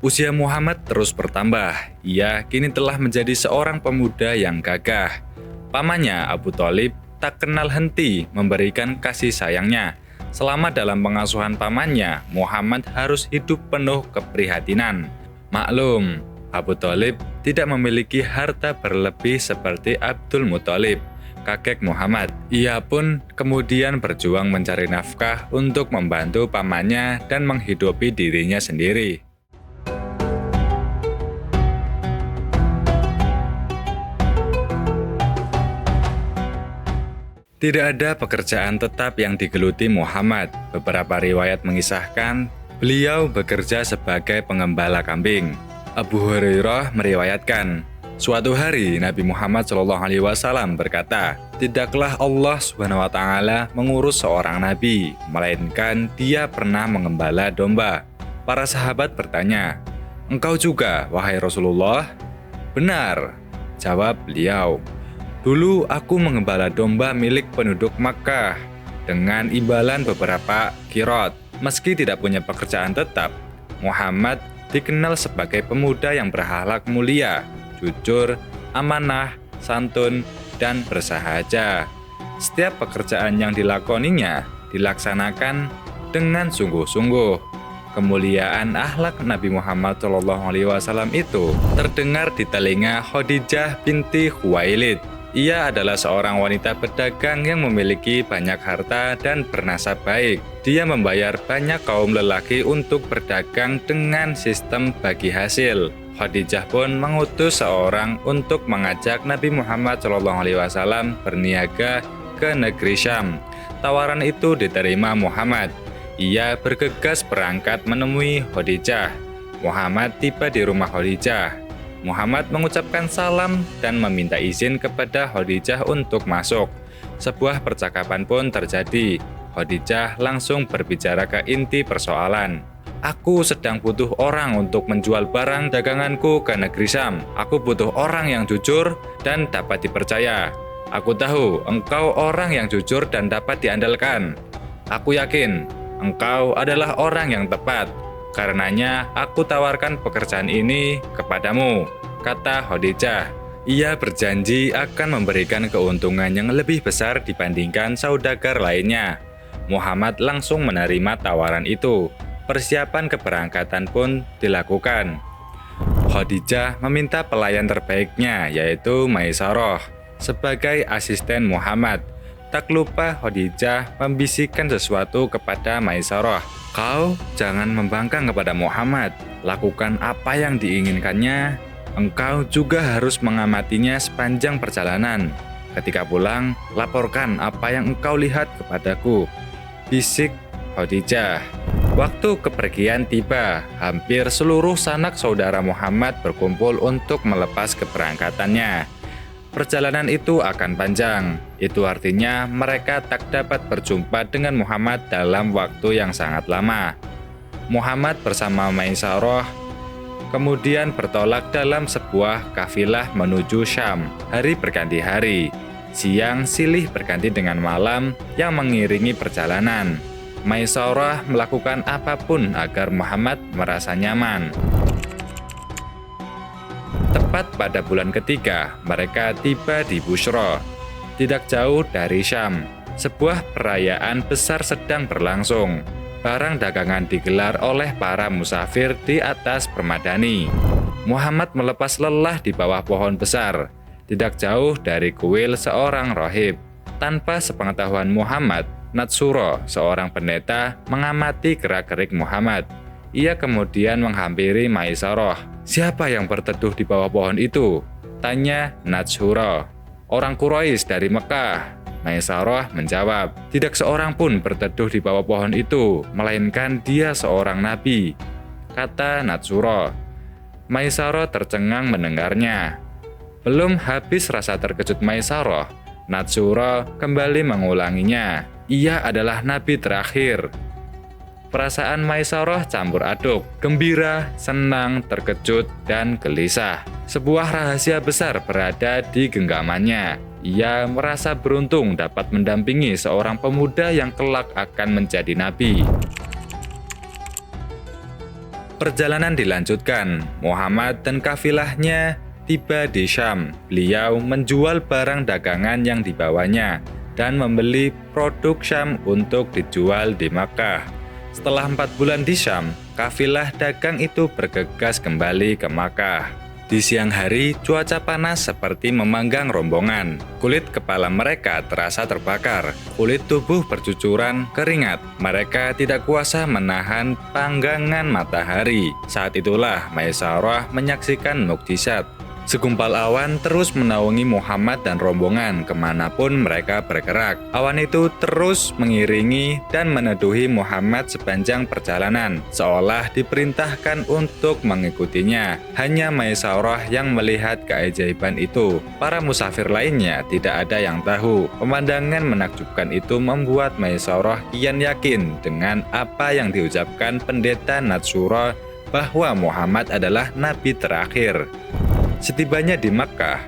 Usia Muhammad terus bertambah. Ia kini telah menjadi seorang pemuda yang gagah. Pamannya Abu Thalib tak kenal henti memberikan kasih sayangnya. Selama dalam pengasuhan pamannya, Muhammad harus hidup penuh keprihatinan. Maklum, Abu Thalib tidak memiliki harta berlebih seperti Abdul Muthalib, kakek Muhammad. Ia pun kemudian berjuang mencari nafkah untuk membantu pamannya dan menghidupi dirinya sendiri. Tidak ada pekerjaan tetap yang digeluti Muhammad. Beberapa riwayat mengisahkan beliau bekerja sebagai pengembala kambing. Abu Hurairah meriwayatkan, suatu hari Nabi Muhammad SAW berkata, "Tidaklah Allah SWT mengurus seorang nabi, melainkan Dia pernah mengembala domba." Para sahabat bertanya, "Engkau juga, wahai Rasulullah?" "Benar," jawab beliau. "Dulu aku mengembala domba milik penduduk Makkah dengan imbalan beberapa qirot." Meski tidak punya pekerjaan tetap, Muhammad dikenal sebagai pemuda yang berakhlak mulia, jujur, amanah, santun, dan bersahaja. Setiap pekerjaan yang dilakoninya dilaksanakan dengan sungguh-sungguh. Kemuliaan akhlak Nabi Muhammad SAW itu terdengar di telinga Khadijah binti Khuwailid. Ia adalah seorang wanita pedagang yang memiliki banyak harta dan bernasab baik. Dia membayar banyak kaum lelaki untuk berdagang dengan sistem bagi hasil. Khadijah pun mengutus seorang untuk mengajak Nabi Muhammad SAW berniaga ke negeri Syam. Tawaran itu diterima Muhammad. Ia bergegas berangkat menemui Khadijah. Muhammad tiba di rumah Khadijah. Muhammad mengucapkan salam dan meminta izin kepada Khadijah untuk masuk. Sebuah percakapan pun terjadi. Khadijah langsung berbicara ke inti persoalan. "Aku sedang butuh orang untuk menjual barang daganganku ke negeri Syam. Aku butuh orang yang jujur dan dapat dipercaya. Aku tahu engkau orang yang jujur dan dapat diandalkan. Aku yakin engkau adalah orang yang tepat. Karenanya aku tawarkan pekerjaan ini kepadamu," kata Khadijah. Ia berjanji akan memberikan keuntungan yang lebih besar dibandingkan saudagar lainnya. Muhammad langsung menerima tawaran itu. Persiapan keberangkatan pun dilakukan. Khadijah meminta pelayan terbaiknya, yaitu Maisarah, sebagai asisten Muhammad. Tak lupa Khadijah membisikkan sesuatu kepada Maisarah. "Kau jangan membangkang kepada Muhammad. Lakukan apa yang diinginkannya. Engkau juga harus mengamatinya sepanjang perjalanan. Ketika pulang, laporkan apa yang engkau lihat kepadaku," bisik Khadijah. Waktu kepergian tiba. Hampir seluruh sanak saudara Muhammad berkumpul untuk melepas keberangkatannya. Perjalanan itu akan panjang. Itu artinya mereka tak dapat berjumpa dengan Muhammad dalam waktu yang sangat lama. Muhammad bersama Maisarah kemudian bertolak dalam sebuah kafilah menuju Syam. Hari berganti hari. Siang silih berganti dengan malam yang mengiringi perjalanan. Maisarah melakukan apapun agar Muhammad merasa nyaman. Tepat pada bulan ketiga, mereka tiba di Bushra, tidak jauh dari Syam. Sebuah perayaan besar sedang berlangsung. Barang dagangan digelar oleh para musafir di atas permadani. Muhammad melepas lelah di bawah pohon besar, tidak jauh dari kuil seorang rohib. Tanpa sepengetahuan Muhammad, Natsura, seorang pendeta, mengamati gerak-gerik Muhammad. Ia kemudian menghampiri Maisarah. "Siapa yang berteduh di bawah pohon itu?" tanya Natsura. "Orang Quraisy dari Mekah." Maisarah menjawab, "Tidak seorang pun berteduh di bawah pohon itu, melainkan dia seorang nabi," kata Natsura. Maisarah tercengang mendengarnya. Belum habis rasa terkejut Maisarah, Natsura kembali mengulanginya. Ia adalah nabi terakhir. Perasaan Maisarah campur aduk, gembira, senang, terkejut, dan gelisah. Sebuah rahasia besar berada di genggamannya. Ia merasa beruntung dapat mendampingi seorang pemuda yang kelak akan menjadi nabi. Perjalanan dilanjutkan. Muhammad dan kafilahnya tiba di Syam. Beliau menjual barang dagangan yang dibawanya dan membeli produk Syam untuk dijual di Makkah. Setelah 4 bulan di Syam, kafilah dagang itu bergegas kembali ke Makkah. Di siang hari, cuaca panas seperti memanggang rombongan. Kulit kepala mereka terasa terbakar. Kulit tubuh bercucuran keringat. Mereka tidak kuasa menahan panggangan matahari. Saat itulah Maisarah menyaksikan mukjizat. Segumpal awan terus menaungi Muhammad dan rombongan kemanapun mereka bergerak. Awan itu terus mengiringi dan meneduhi Muhammad sepanjang perjalanan, seolah diperintahkan untuk mengikutinya. Hanya Maisarah yang melihat keajaiban itu. Para musafir lainnya tidak ada yang tahu. Pemandangan menakjubkan itu membuat Maisarah kian yakin dengan apa yang diucapkan pendeta Natsura bahwa Muhammad adalah nabi terakhir. Setibanya di Makkah,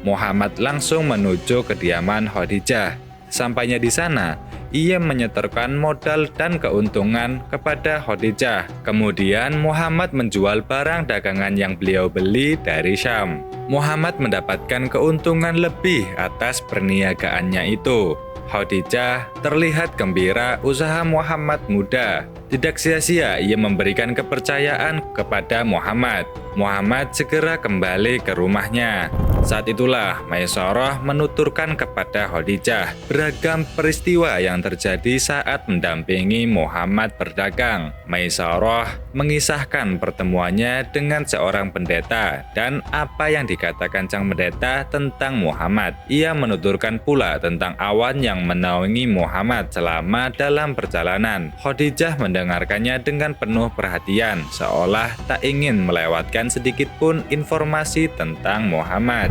Muhammad langsung menuju kediaman Khadijah. Sampainya di sana, ia menyetorkan modal dan keuntungan kepada Khadijah. Kemudian Muhammad menjual barang dagangan yang beliau beli dari Syam. Muhammad mendapatkan keuntungan lebih atas perniagaannya itu. Khadijah terlihat gembira usaha Muhammad muda. Tidak sia-sia ia memberikan kepercayaan kepada Muhammad. Muhammad segera kembali ke rumahnya. Saat itulah Maisarah menuturkan kepada Khadijah beragam peristiwa yang terjadi saat mendampingi Muhammad berdagang. Maisarah mengisahkan pertemuannya dengan seorang pendeta dan apa yang dikatakan sang pendeta tentang Muhammad. Ia menuturkan pula tentang awan yang menaungi Muhammad selama dalam perjalanan. Khadijah mendengarkannya dengan penuh perhatian, seolah tak ingin melewatkan sedikit pun informasi tentang Muhammad.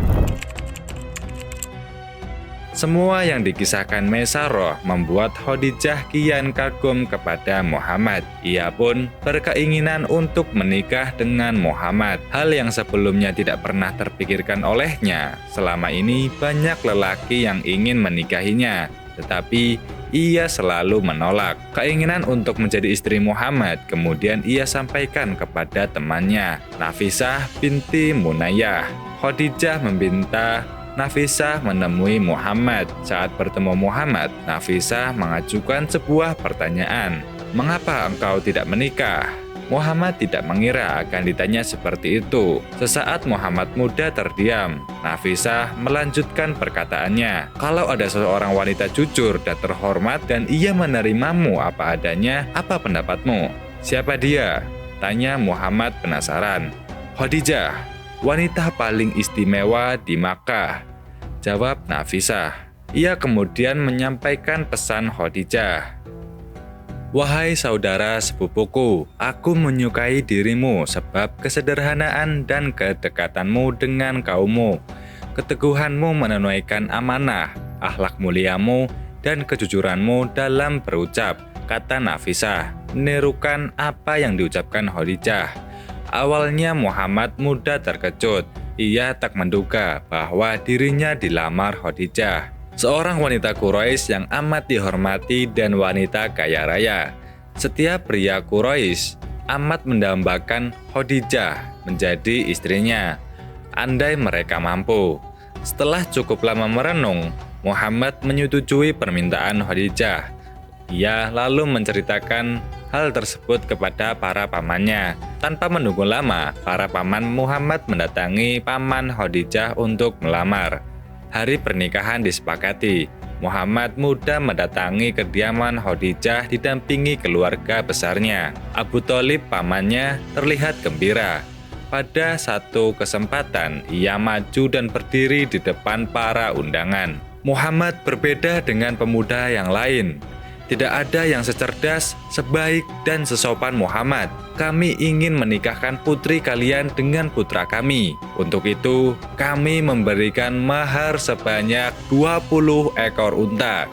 Semua yang dikisahkan Maisarah membuat Khadijah kian kagum kepada Muhammad. Ia pun berkeinginan untuk menikah dengan Muhammad. Hal yang sebelumnya tidak pernah terpikirkan olehnya. Selama ini banyak lelaki yang ingin menikahinya, tetapi ia selalu menolak. Keinginan untuk menjadi istri Muhammad kemudian ia sampaikan kepada temannya, Nafisah binti Munayyah. Khadijah meminta Nafisah menemui Muhammad. Saat bertemu Muhammad, Nafisah mengajukan sebuah pertanyaan. Mengapa engkau tidak menikah? Muhammad tidak mengira akan ditanya seperti itu. Sesaat Muhammad muda terdiam. Nafisah melanjutkan perkataannya. Kalau ada seorang wanita jujur dan terhormat dan ia menerimamu apa adanya, apa pendapatmu? Siapa dia? Tanya Muhammad penasaran. Khadijah, wanita paling istimewa di Makkah, jawab Nafisah. Ia kemudian menyampaikan pesan Khadijah. Wahai saudara sepupuku, aku menyukai dirimu sebab kesederhanaan dan kedekatanmu dengan kaummu, keteguhanmu menunaikan amanah, akhlak muliamu, dan kejujuranmu dalam berucap, kata Nafisah, menirukan apa yang diucapkan Khadijah. Awalnya Muhammad muda terkejut. Ia tak menduga bahwa dirinya dilamar Khadijah, seorang wanita Quraisy yang amat dihormati dan wanita kaya raya. Setiap pria Quraisy amat mendambakan Khadijah menjadi istrinya, andai mereka mampu. Setelah cukup lama merenung, Muhammad menyetujui permintaan Khadijah. Ia lalu menceritakan hal tersebut kepada para pamannya. Tanpa menunggu lama, para paman Muhammad mendatangi paman Khadijah untuk melamar. Hari pernikahan disepakati. Muhammad muda mendatangi kediaman Khadijah didampingi keluarga besarnya. Abu Thalib pamannya terlihat gembira. Pada satu kesempatan, ia maju dan berdiri di depan para undangan. Muhammad berbeda dengan pemuda yang lain. Tidak ada yang secerdas, sebaik, dan sesopan Muhammad. Kami ingin menikahkan putri kalian dengan putra kami. Untuk itu, kami memberikan mahar sebanyak 20 ekor unta,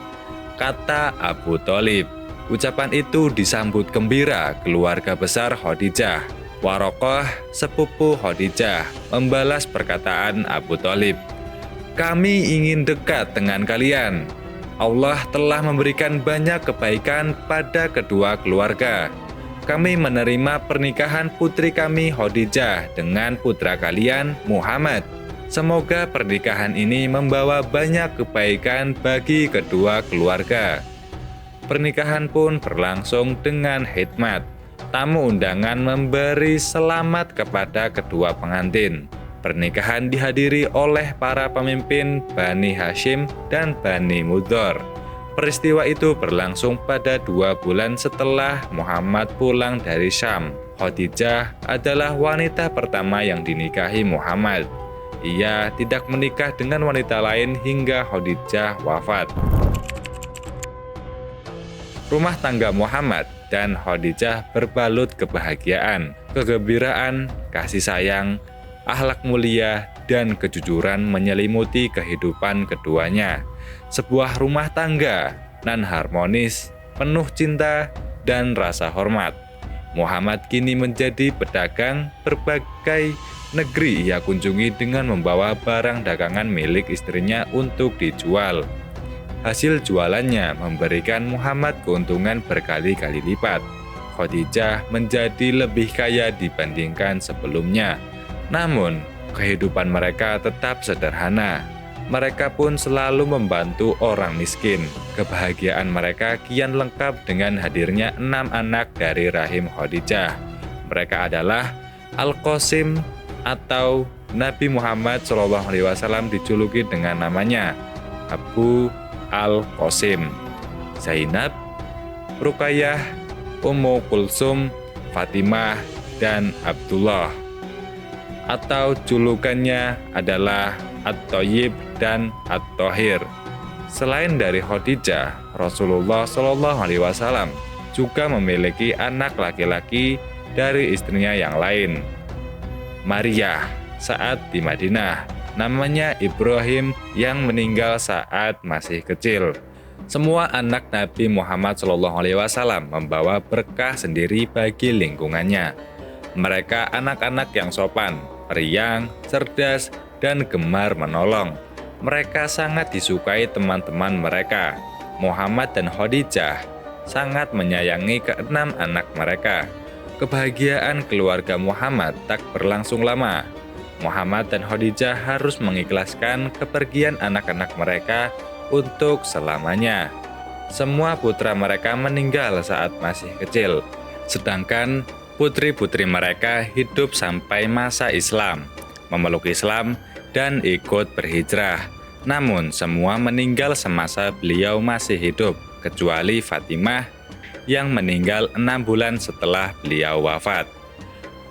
kata Abu Thalib. Ucapan itu disambut gembira keluarga besar Khadijah. Waroqah, sepupu Khadijah, membalas perkataan Abu Thalib. Kami ingin dekat dengan kalian. Allah telah memberikan banyak kebaikan pada kedua keluarga. kami menerima pernikahan putri kami Khadijah dengan putra kalian Muhammad. Semoga pernikahan ini membawa banyak kebaikan bagi kedua keluarga." Pernikahan pun berlangsung dengan hikmat. Tamu undangan memberi selamat kepada kedua pengantin. Pernikahan dihadiri oleh para pemimpin Bani Hashim dan Bani Mudhar. Peristiwa itu berlangsung pada 2 bulan setelah Muhammad pulang dari Syam. Khadijah adalah wanita pertama yang dinikahi Muhammad. Ia tidak menikah dengan wanita lain hingga Khadijah wafat. Rumah tangga Muhammad dan Khadijah berbalut kebahagiaan, kegembiraan, kasih sayang, akhlak mulia, dan kejujuran menyelimuti kehidupan keduanya. Sebuah rumah tangga nan harmonis, penuh cinta dan rasa hormat. Muhammad kini menjadi pedagang. Berbagai negeri ia kunjungi dengan membawa barang dagangan milik istrinya untuk dijual. Hasil jualannya memberikan Muhammad keuntungan berkali-kali lipat. Khadijah menjadi lebih kaya dibandingkan sebelumnya. Namun, kehidupan mereka tetap sederhana. Mereka pun selalu membantu orang miskin. Kebahagiaan mereka kian lengkap dengan hadirnya 6 anak dari rahim Khadijah. Mereka adalah Al-Qasim atau Nabi Muhammad SAW dijuluki dengan namanya Abu Al-Qasim, Zainab, Ruqayyah, Ummu Kulsum, Fatimah, dan Abdullah. Atau julukannya adalah At-Thayyib dan At-Thahir. Selain dari Khadijah, Rasulullah SAW juga memiliki anak laki-laki dari istrinya yang lain. Maria saat di Madinah, namanya Ibrahim yang meninggal saat masih kecil. Semua anak Nabi Muhammad SAW membawa berkah sendiri bagi lingkungannya. Mereka anak-anak yang sopan, periang, cerdas, dan gemar menolong. Mereka sangat disukai teman-teman mereka. Muhammad dan Khadijah sangat menyayangi ke-6 anak mereka. Kebahagiaan keluarga Muhammad tak berlangsung lama. Muhammad dan Khadijah harus mengikhlaskan kepergian anak-anak mereka untuk selamanya. Semua putra mereka meninggal saat masih kecil, sedangkan putri-putri mereka hidup sampai masa Islam, memeluk Islam, dan ikut berhijrah. Namun semua meninggal semasa beliau masih hidup, kecuali Fatimah yang meninggal 6 bulan setelah beliau wafat.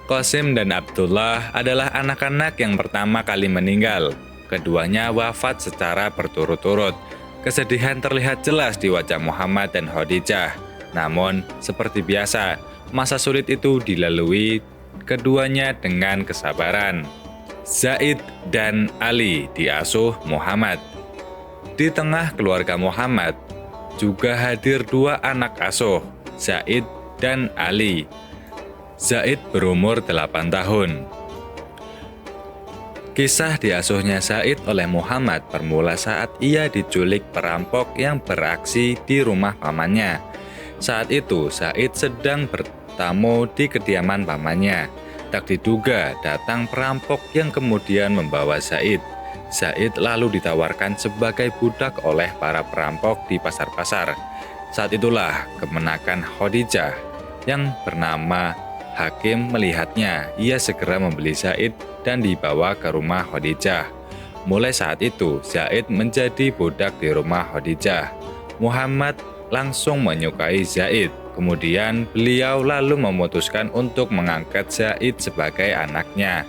Qasim dan Abdullah adalah anak-anak yang pertama kali meninggal. Keduanya wafat secara berturut-turut. Kesedihan terlihat jelas di wajah Muhammad dan Khadijah. Namun, seperti biasa, masa sulit itu dilalui keduanya dengan kesabaran. Zaid dan Ali diasuh Muhammad. Di tengah keluarga Muhammad juga hadir 2 anak asuh, Zaid dan Ali. Zaid berumur 8 tahun. Kisah diasuhnya Zaid oleh Muhammad bermula saat ia diculik perampok yang beraksi di rumah pamannya. Saat itu Zaid sedang bertamu di kediaman pamannya. Tak diduga datang perampok yang kemudian membawa Zaid. Zaid lalu ditawarkan sebagai budak oleh para perampok di pasar-pasar. Saat itulah kemenakan Khadijah yang bernama Hakim melihatnya. Ia segera membeli Zaid dan dibawa ke rumah Khadijah. Mulai saat itu, Zaid menjadi budak di rumah Khadijah. Muhammad langsung menyukai Zaid. Kemudian beliau lalu memutuskan untuk mengangkat Zaid sebagai anaknya.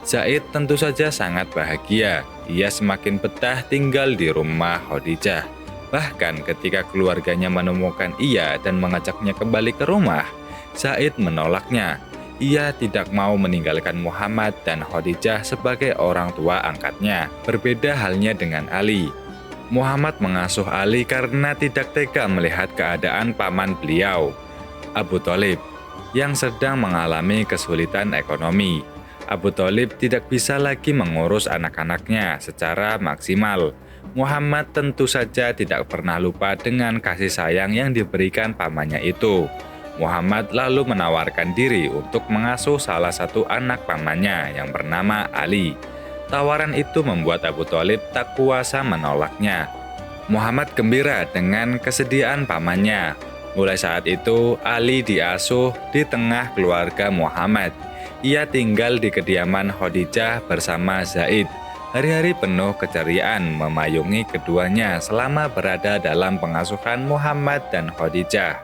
Zaid tentu saja sangat bahagia. Ia semakin betah tinggal di rumah Khadijah. Bahkan ketika keluarganya menemukan ia dan mengajaknya kembali ke rumah, Zaid menolaknya. Ia tidak mau meninggalkan Muhammad dan Khadijah sebagai orang tua angkatnya. Berbeda halnya dengan Ali. Muhammad mengasuh Ali karena tidak tega melihat keadaan paman beliau, Abu Thalib, yang sedang mengalami kesulitan ekonomi. Abu Thalib tidak bisa lagi mengurus anak-anaknya secara maksimal. Muhammad tentu saja tidak pernah lupa dengan kasih sayang yang diberikan pamannya itu. Muhammad lalu menawarkan diri untuk mengasuh salah satu anak pamannya yang bernama Ali. Tawaran itu membuat Abu Thalib tak kuasa menolaknya. Muhammad gembira dengan kesediaan pamannya. Mulai saat itu, Ali diasuh di tengah keluarga Muhammad. Ia tinggal di kediaman Khadijah bersama Zaid. Hari-hari penuh keceriaan memayungi keduanya selama berada dalam pengasuhan Muhammad dan Khadijah.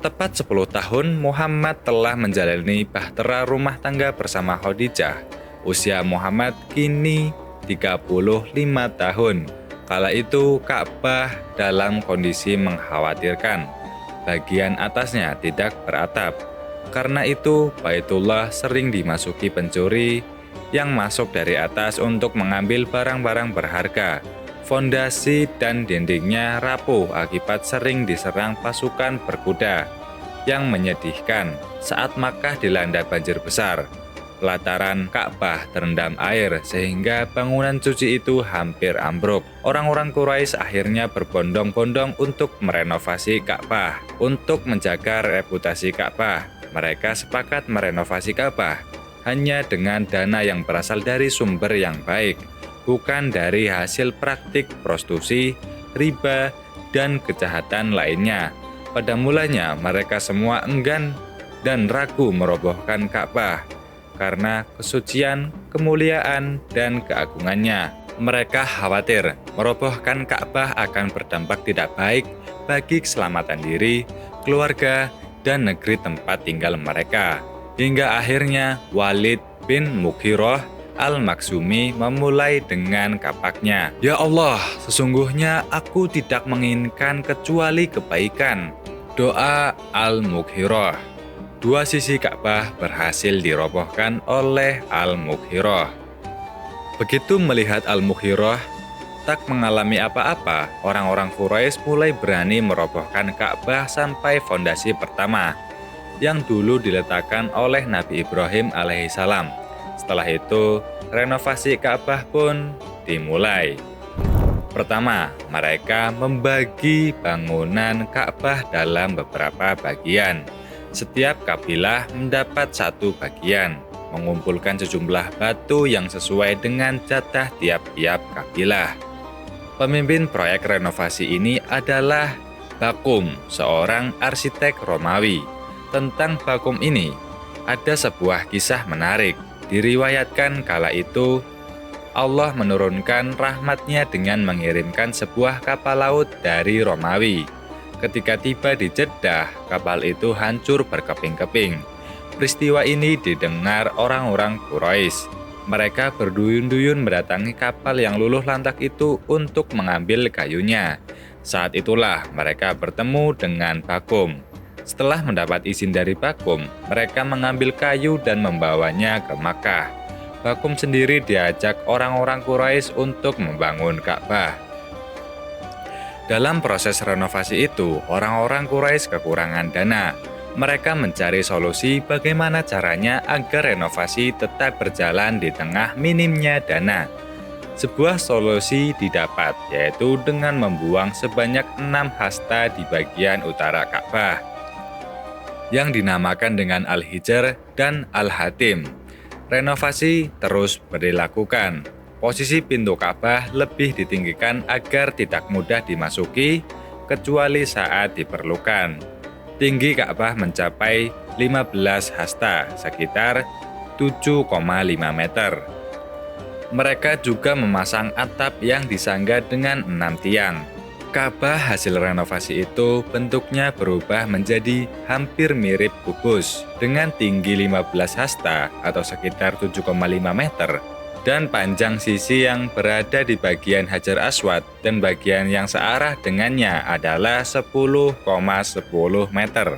Tepat 10 tahun, Muhammad telah menjalani bahtera rumah tangga bersama Khadijah. Usia Muhammad kini 35 tahun. Kala itu Ka'bah dalam kondisi mengkhawatirkan. Bagian atasnya tidak beratap. Karena itu, Baitullah sering dimasuki pencuri yang masuk dari atas untuk mengambil barang-barang berharga. Fondasi dan dindingnya rapuh akibat sering diserang pasukan berkuda. Yang menyedihkan, saat Makkah dilanda banjir besar, pelataran Ka'bah terendam air sehingga bangunan suci itu hampir ambruk. Orang-orang Quraisy akhirnya berbondong-bondong untuk merenovasi Ka'bah. Untuk menjaga reputasi Ka'bah, mereka sepakat merenovasi Ka'bah hanya dengan dana yang berasal dari sumber yang baik, bukan dari hasil praktik prostitusi, riba, dan kejahatan lainnya. Pada mulanya mereka semua enggan dan ragu merobohkan Ka'bah karena kesucian, kemuliaan, dan keagungannya. Mereka khawatir merobohkan Ka'bah akan berdampak tidak baik bagi keselamatan diri, keluarga, dan negeri tempat tinggal mereka. Hingga akhirnya Walid bin Mughirah Al-Makhzumi memulai dengan kapaknya. Ya Allah, sesungguhnya aku tidak menginginkan kecuali kebaikan. Doa Al-Mughirah. Dua sisi Ka'bah berhasil dirobohkan oleh Al-Mughirah. Begitu melihat Al-Mughirah tak mengalami apa-apa, orang-orang Quraisy mulai berani merobohkan Ka'bah sampai fondasi pertama yang dulu diletakkan oleh Nabi Ibrahim alaihissalam. Setelah itu, renovasi Ka'bah pun dimulai. Pertama, mereka membagi bangunan Ka'bah dalam beberapa bagian. Setiap kabilah mendapat satu bagian, mengumpulkan sejumlah batu yang sesuai dengan jatah tiap-tiap kabilah. Pemimpin proyek renovasi ini adalah Bakum, seorang arsitek Romawi. Tentang Bakum ini, ada sebuah kisah menarik. Diriwayatkan kala itu, Allah menurunkan rahmat-Nya dengan mengirimkan sebuah kapal laut dari Romawi. Ketika tiba di Jeddah, kapal itu hancur berkeping-keping. Peristiwa ini didengar orang-orang Quraisy. Mereka berduyun-duyun mendatangi kapal yang luluh lantak itu untuk mengambil kayunya. Saat itulah mereka bertemu dengan Bakum. Setelah mendapat izin dari Bakum, mereka mengambil kayu dan membawanya ke Makkah. Bakum sendiri diajak orang-orang Quraisy untuk membangun Ka'bah. Dalam proses renovasi itu, orang-orang Quraisy kekurangan dana. Mereka mencari solusi bagaimana caranya agar renovasi tetap berjalan di tengah minimnya dana. Sebuah solusi didapat, yaitu dengan membuang sebanyak 6 hasta di bagian utara Ka'bah, yang dinamakan dengan Al-Hijr dan Al-Hatim. Renovasi terus dilakukan. Posisi pintu Ka'bah lebih ditinggikan agar tidak mudah dimasuki, kecuali saat diperlukan. Tinggi Ka'bah mencapai 15 hasta, sekitar 7,5 meter. Mereka juga memasang atap yang disangga dengan 6 tiang. Ka'bah hasil renovasi itu bentuknya berubah menjadi hampir mirip kubus dengan tinggi 15 hasta atau sekitar 7,5 meter dan panjang sisi yang berada di bagian Hajar Aswad dan bagian yang searah dengannya adalah 10,10 meter.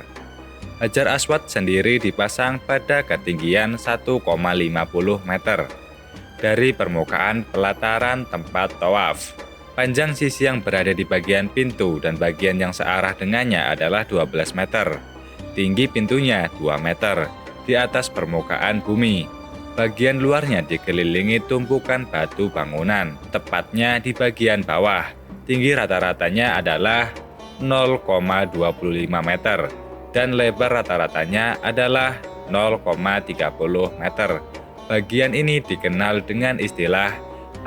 Hajar Aswad sendiri dipasang pada ketinggian 1,50 meter dari permukaan pelataran tempat tawaf. Panjang sisi yang berada di bagian pintu dan bagian yang searah dengannya adalah 12 meter. Tinggi pintunya 2 meter di atas permukaan bumi. Bagian luarnya dikelilingi tumpukan batu bangunan, tepatnya di bagian bawah. Tinggi rata-ratanya adalah 0,25 meter dan lebar rata-ratanya adalah 0,30 meter. Bagian ini dikenal dengan istilah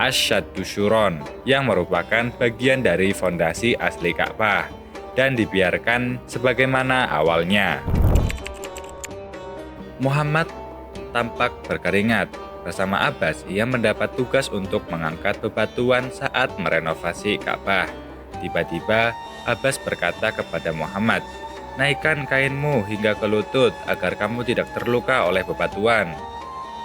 Asyaddusyuron yang merupakan bagian dari fondasi asli Ka'bah dan dibiarkan sebagaimana awalnya. Muhammad tampak berkeringat. Bersama Abbas, ia mendapat tugas untuk mengangkat bebatuan saat merenovasi Ka'bah. Tiba-tiba, Abbas berkata kepada Muhammad, "Naikkan kainmu hingga ke lutut agar kamu tidak terluka oleh bebatuan."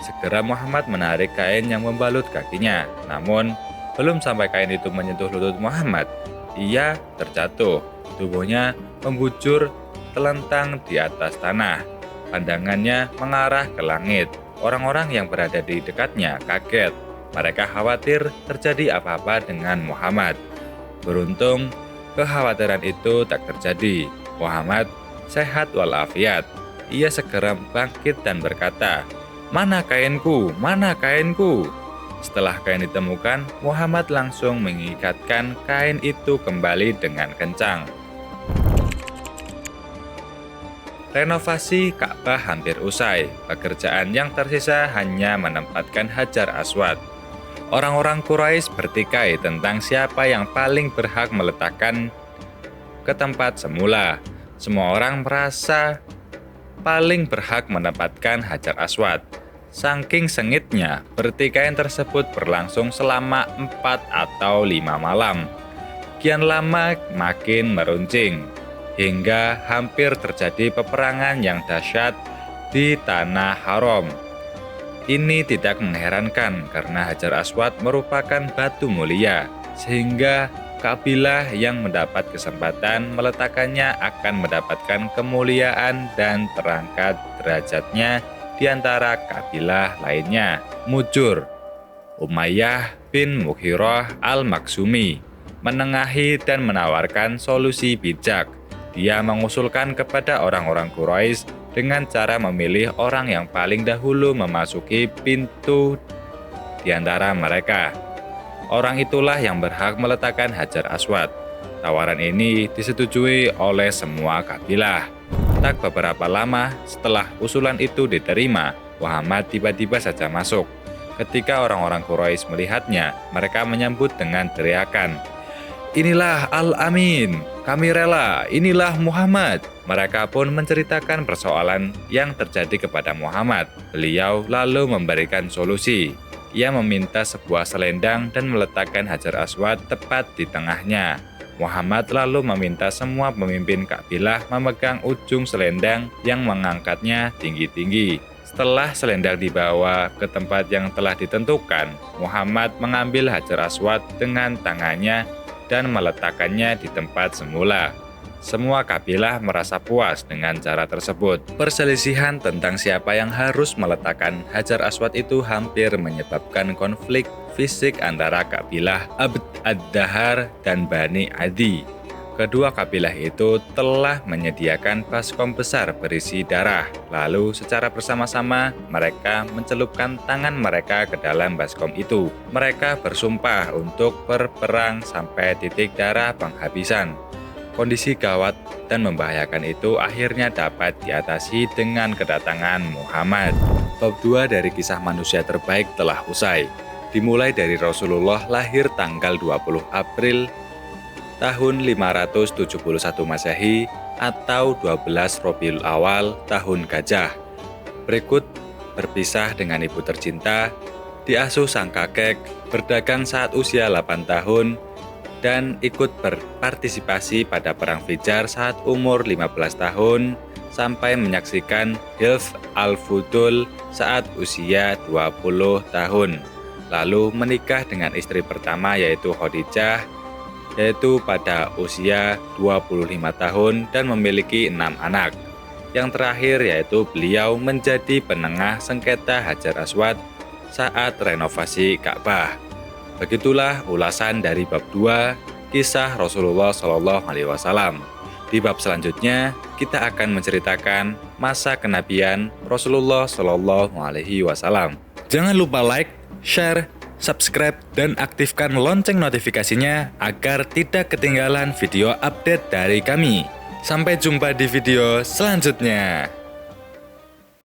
Segera Muhammad menarik kain yang membalut kakinya. Namun, belum sampai kain itu menyentuh lutut Muhammad, ia terjatuh. Tubuhnya membujur telentang di atas tanah. Pandangannya mengarah ke langit. Orang-orang yang berada di dekatnya kaget. Mereka khawatir terjadi apa-apa dengan Muhammad. Beruntung, kekhawatiran itu tak terjadi. Muhammad sehat walafiat. Ia segera bangkit dan berkata, "Mana kainku? Mana kainku?" Setelah kain ditemukan, Muhammad langsung mengikatkan kain itu kembali dengan kencang. Renovasi Ka'bah hampir usai. Pekerjaan yang tersisa hanya menempatkan Hajar Aswad. Orang-orang Quraisy bertikai tentang siapa yang paling berhak meletakkan ke tempat semula. Semua orang merasa paling berhak menempatkan Hajar Aswad. Saking sengitnya, pertikaian tersebut berlangsung selama 4 atau 5 malam. Kian lama makin meruncing, hingga hampir terjadi peperangan yang dahsyat di Tanah Haram. Ini tidak mengherankan karena Hajar Aswad merupakan batu mulia, sehingga kabilah yang mendapat kesempatan meletakkannya akan mendapatkan kemuliaan dan terangkat derajatnya di antara kabilah lainnya. Mujur, Umayyah bin Mughirah al-Makhzumi, menengahi dan menawarkan solusi bijak. Dia mengusulkan kepada orang-orang Quraisy dengan cara memilih orang yang paling dahulu memasuki pintu di antara mereka. Orang itulah yang berhak meletakkan Hajar Aswad. Tawaran ini disetujui oleh semua kabilah. Tak beberapa lama setelah usulan itu diterima, Muhammad tiba-tiba saja masuk. Ketika orang-orang Quraisy melihatnya, mereka menyambut dengan teriakan, "Inilah Al-Amin, kami rela, inilah Muhammad." Mereka pun menceritakan persoalan yang terjadi kepada Muhammad. Beliau lalu memberikan solusi. Ia meminta sebuah selendang dan meletakkan Hajar Aswad tepat di tengahnya. Muhammad lalu meminta semua pemimpin kabilah memegang ujung selendang yang mengangkatnya tinggi-tinggi. Setelah selendang dibawa ke tempat yang telah ditentukan, Muhammad mengambil Hajar Aswad dengan tangannya dan meletakkannya di tempat semula. Semua kabilah merasa puas dengan cara tersebut. Perselisihan tentang siapa yang harus meletakkan Hajar Aswad itu hampir menyebabkan konflik fisik antara kabilah Abd ad-Dahar dan Bani Adi. Kedua kabilah itu telah menyediakan baskom besar berisi darah. Lalu secara bersama-sama mereka mencelupkan tangan mereka ke dalam baskom itu. Mereka bersumpah untuk berperang sampai titik darah penghabisan. Kondisi gawat dan membahayakan itu akhirnya dapat diatasi dengan kedatangan Muhammad. Bab 2 dari kisah manusia terbaik telah usai. Dimulai dari Rasulullah lahir tanggal 20 April tahun 571 Masehi atau 12 Rabiul Awal tahun Gajah. Berikut berpisah dengan ibu tercinta, diasuh sang kakek, berdagang saat usia 8 tahun, dan ikut berpartisipasi pada Perang Fijar saat umur 15 tahun, sampai menyaksikan Hilf al-Fudul saat usia 20 tahun. Lalu menikah dengan istri pertama yaitu Khadijah, yaitu pada usia 25 tahun dan memiliki 6 anak. Yang terakhir yaitu beliau menjadi penengah sengketa Hajar Aswad saat renovasi Ka'bah. Begitulah ulasan dari bab 2 kisah Rasulullah SAW. Di bab selanjutnya kita akan menceritakan masa kenabian Rasulullah SAW. Jangan lupa like, share, subscribe, dan aktifkan lonceng notifikasinya agar tidak ketinggalan video update dari kami. Sampai jumpa di video selanjutnya.